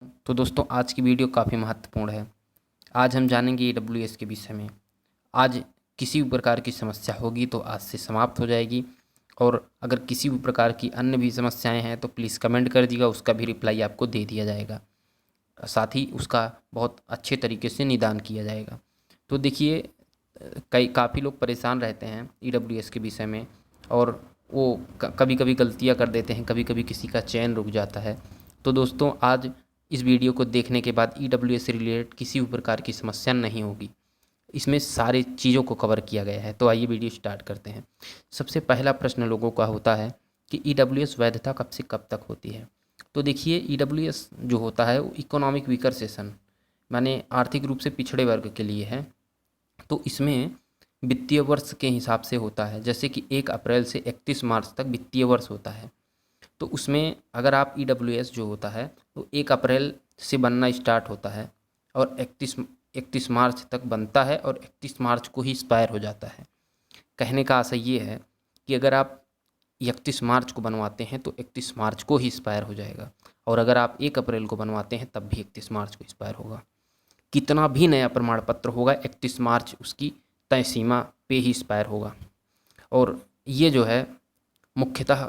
तो दोस्तों आज की वीडियो काफ़ी महत्वपूर्ण है। आज हम जानेंगे AWS के विषय में। आज किसी भी प्रकार की समस्या होगी तो आज से समाप्त हो जाएगी, और अगर किसी भी प्रकार की अन्य भी समस्याएं हैं तो प्लीज़ कमेंट कर दीजिएगा, उसका भी रिप्लाई आपको दे दिया जाएगा। साथ ही उसका बहुत अच्छे तरीके से निदान किया जाएगा। तो देखिए, कई काफ़ी लोग परेशान रहते हैं AWS के विषय में, और वो कभी कभी गलतियां कर देते हैं, कभी कभी किसी का चयन रुक जाता है। तो दोस्तों आज इस वीडियो को देखने के बाद AWS से रिलेटेड किसी भी प्रकार की समस्या नहीं होगी। इसमें सारी चीज़ों को कवर किया गया है। तो आइए वीडियो स्टार्ट करते हैं। सबसे पहला प्रश्न लोगों का होता है कि AWS वैधता कब से कब तक होती है। तो देखिए, AWS जो होता है वो इकोनॉमिक वीकर सेशन, माने आर्थिक रूप से पिछड़े वर्ग के लिए है। तो इसमें वित्तीय वर्ष के हिसाब से होता है, जैसे कि 1 अप्रैल से 31 मार्च तक वित्तीय वर्ष होता है। तो उसमें अगर आप AWS जो होता है वो 1 अप्रैल से बनना स्टार्ट होता है और 31 मार्च तक बनता है, और 31 मार्च को ही एक्सपायर हो जाता है। कहने का आशय ये है कि अगर आप 31 मार्च को बनवाते हैं तो 31 मार्च को ही एक्सपायर हो जाएगा, और अगर आप 1 अप्रैल को बनवाते हैं तब भी 31 मार्च को एक्सपायर होगा। कितना भी नया प्रमाण पत्र होगा 31 मार्च उसकी तय सीमा पे ही एक्सपायर होगा। और ये जो है मुख्यतः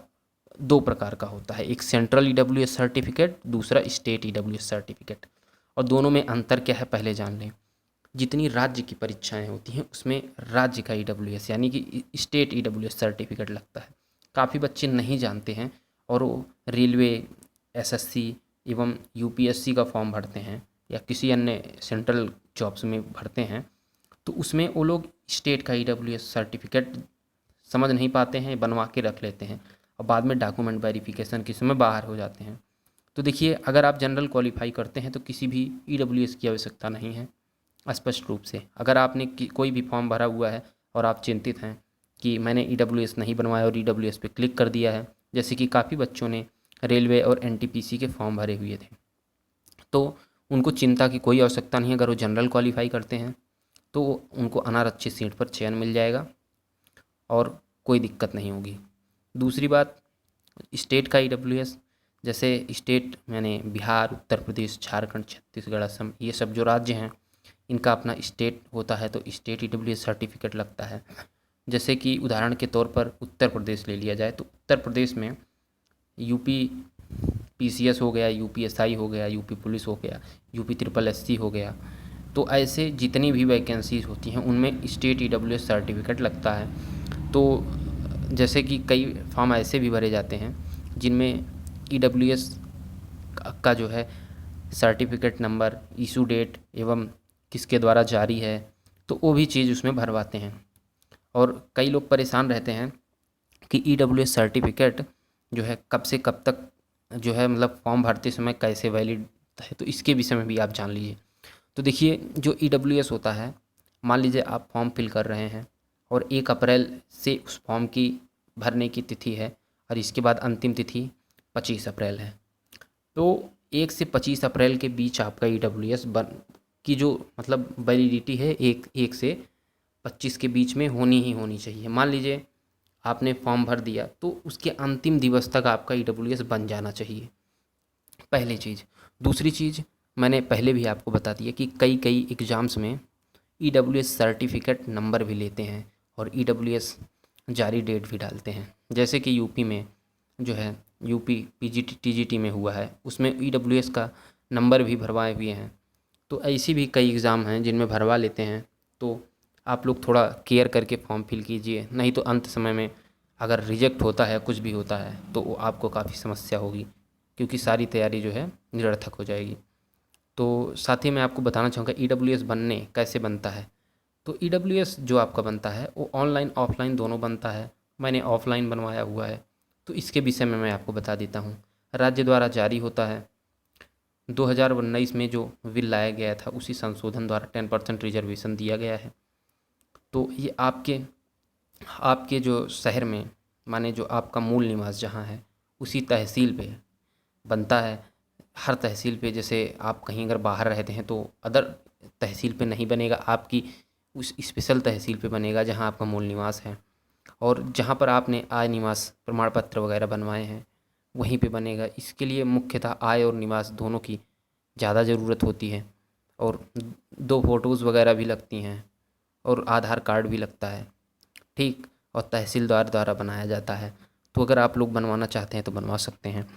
2 प्रकार का होता है, एक सेंट्रल AWS सर्टिफिकेट, दूसरा स्टेट AWS सर्टिफिकेट। और दोनों में अंतर क्या है पहले जान लें। जितनी राज्य की परीक्षाएं होती हैं उसमें राज्य का AWS यानी कि स्टेट AWS सर्टिफिकेट लगता है। काफ़ी बच्चे नहीं जानते हैं और वो रेलवे, SSC एवं UPSC का फॉर्म भरते हैं या किसी अन्य सेंट्रल जॉब्स में भरते हैं, तो उसमें वो लोग स्टेट का AWS सर्टिफिकेट समझ नहीं पाते हैं, बनवा के रख लेते हैं और बाद में डॉक्यूमेंट वेरिफिकेशन के समय बाहर हो जाते हैं। तो देखिए, अगर आप जनरल क्वालिफाई करते हैं तो किसी भी AWS की आवश्यकता नहीं है। स्पष्ट रूप से अगर आपने कोई भी फॉर्म भरा हुआ है और आप चिंतित हैं कि मैंने AWS नहीं बनवाया और AWS पे क्लिक कर दिया है, जैसे कि काफ़ी बच्चों ने रेलवे और NTPC के फॉर्म भरे हुए थे, तो उनको चिंता की कोई आवश्यकता नहीं है। अगर वो जनरल क्वालिफाई करते हैं तो उनको अनारक्षित सीट पर चयन मिल जाएगा और कोई दिक्कत नहीं होगी। दूसरी बात, स्टेट का AWS, जैसे स्टेट मैंने बिहार, उत्तर प्रदेश, झारखंड, छत्तीसगढ़, असम, ये सब जो राज्य हैं इनका अपना स्टेट होता है, तो स्टेट AWS सर्टिफिकेट लगता है। जैसे कि उदाहरण के तौर पर उत्तर प्रदेश ले लिया जाए तो उत्तर प्रदेश में UP PCS हो गया, UPSI हो गया, UP पुलिस हो गया, UP SSSC हो गया। तो ऐसे जितनी भी वैकेंसीज होती हैं उनमें स्टेट AWS सर्टिफिकेट लगता है। तो जैसे कि कई फॉर्म ऐसे भी भरे जाते हैं जिनमें AWS का जो है सर्टिफिकेट नंबर, इशू डेट एवं किसके द्वारा जारी है, तो वो भी चीज़ उसमें भरवाते हैं। और कई लोग परेशान रहते हैं कि AWS सर्टिफिकेट जो है कब से कब तक जो है मतलब फॉर्म भरते समय कैसे वैलिड है, तो इसके विषय में भी आप जान लीजिए। तो देखिए, जो AWS होता है, मान लीजिए आप फॉर्म फिल कर रहे हैं और 1 अप्रैल से उस फॉर्म की भरने की तिथि है और इसके बाद अंतिम तिथि 25 अप्रैल है। तो 1 से 25 अप्रैल के बीच आपका AWS बन की जो मतलब वैलिडिटी है 1 से 25 के बीच में होनी ही होनी चाहिए। मान लीजिए आपने फॉर्म भर दिया तो उसके अंतिम दिवस तक आपका AWS बन जाना चाहिए, पहली चीज़। दूसरी चीज़, मैंने पहले भी आपको बता दिया कि कई कई एग्ज़ाम्स में AWS सर्टिफिकेट नंबर भी लेते हैं और AWS जारी डेट भी डालते हैं। जैसे कि यूपी में जो है UP PGT TGT में हुआ है, उसमें AWS का नंबर भी भरवाए हुए हैं। तो ऐसी भी कई एग्ज़ाम हैं जिनमें भरवा लेते हैं। तो आप लोग थोड़ा केयर करके फॉर्म फिल कीजिए, नहीं तो अंत समय में अगर रिजेक्ट होता है, कुछ भी होता है, तो वो आपको काफ़ी समस्या होगी, क्योंकि सारी तैयारी जो है निरर्थक हो जाएगी। तो साथ ही मैं आपको बताना चाहूँगा AWS बनने कैसे बनता है। तो AWS जो आपका बनता है वो ऑनलाइन ऑफलाइन दोनों बनता है। मैंने ऑफलाइन बनवाया हुआ है, तो इसके विषय में मैं आपको बता देता हूँ। राज्य द्वारा जारी होता है। 2019 में जो बिल लाया गया था उसी संशोधन द्वारा 10% रिजर्वेशन दिया गया है। तो ये आपके आपके जो शहर में, माने जो आपका मूल निवास जहाँ है उसी तहसील पे बनता है। हर तहसील पे, जैसे आप कहीं अगर बाहर रहते हैं तो अदर तहसील पे नहीं बनेगा, आपकी उस स्पेशल तहसील पे बनेगा जहाँ आपका मूल निवास है। और जहाँ पर आपने आय निवास प्रमाण पत्र वगैरह बनवाए हैं वहीं पे बनेगा। इसके लिए मुख्यतः आय और निवास दोनों की ज़्यादा ज़रूरत होती है, और 2 फ़ोटोज़ वगैरह भी लगती हैं, और आधार कार्ड भी लगता है, ठीक, और तहसीलदार द्वारा बनाया जाता है। तो अगर आप लोग बनवाना चाहते हैं तो बनवा सकते हैं।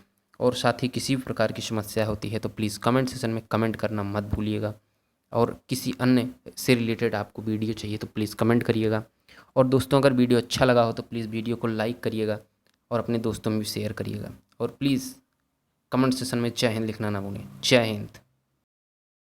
और साथ ही किसी भी प्रकार की समस्या होती है तो प्लीज़ कमेंट सेक्शन में कमेंट करना मत भूलिएगा। और किसी अन्य से रिलेटेड आपको वीडियो चाहिए तो प्लीज़ कमेंट करिएगा। और दोस्तों, अगर वीडियो अच्छा लगा हो तो प्लीज़ वीडियो को लाइक करिएगा और अपने दोस्तों में भी शेयर करिएगा। और प्लीज़ कमेंट सेक्शन में जय हिंद लिखना ना भूलें। जय हिंद।